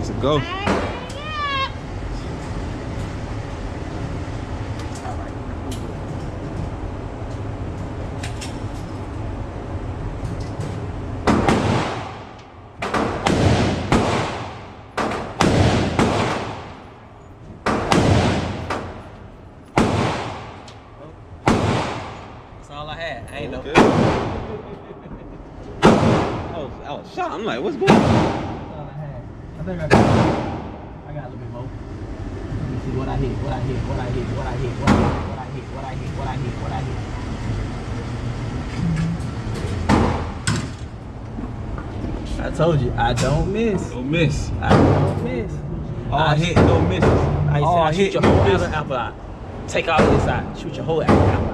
to go. That's all I had. I ain't Okay. know. I was shocked. I'm like, what's going on? That's all I had. I think I got a little bit more. Let me see what I hit, what I hit, what I hit, what I hit, what I hit, what I hit, what I hit, what I hit, what I hit. I told you, I don't miss. Don't miss. I don't miss. All hit, no misses. I All said I shoot hit, your no whole misses. apple out. Take all of this out. Shoot your whole apple out.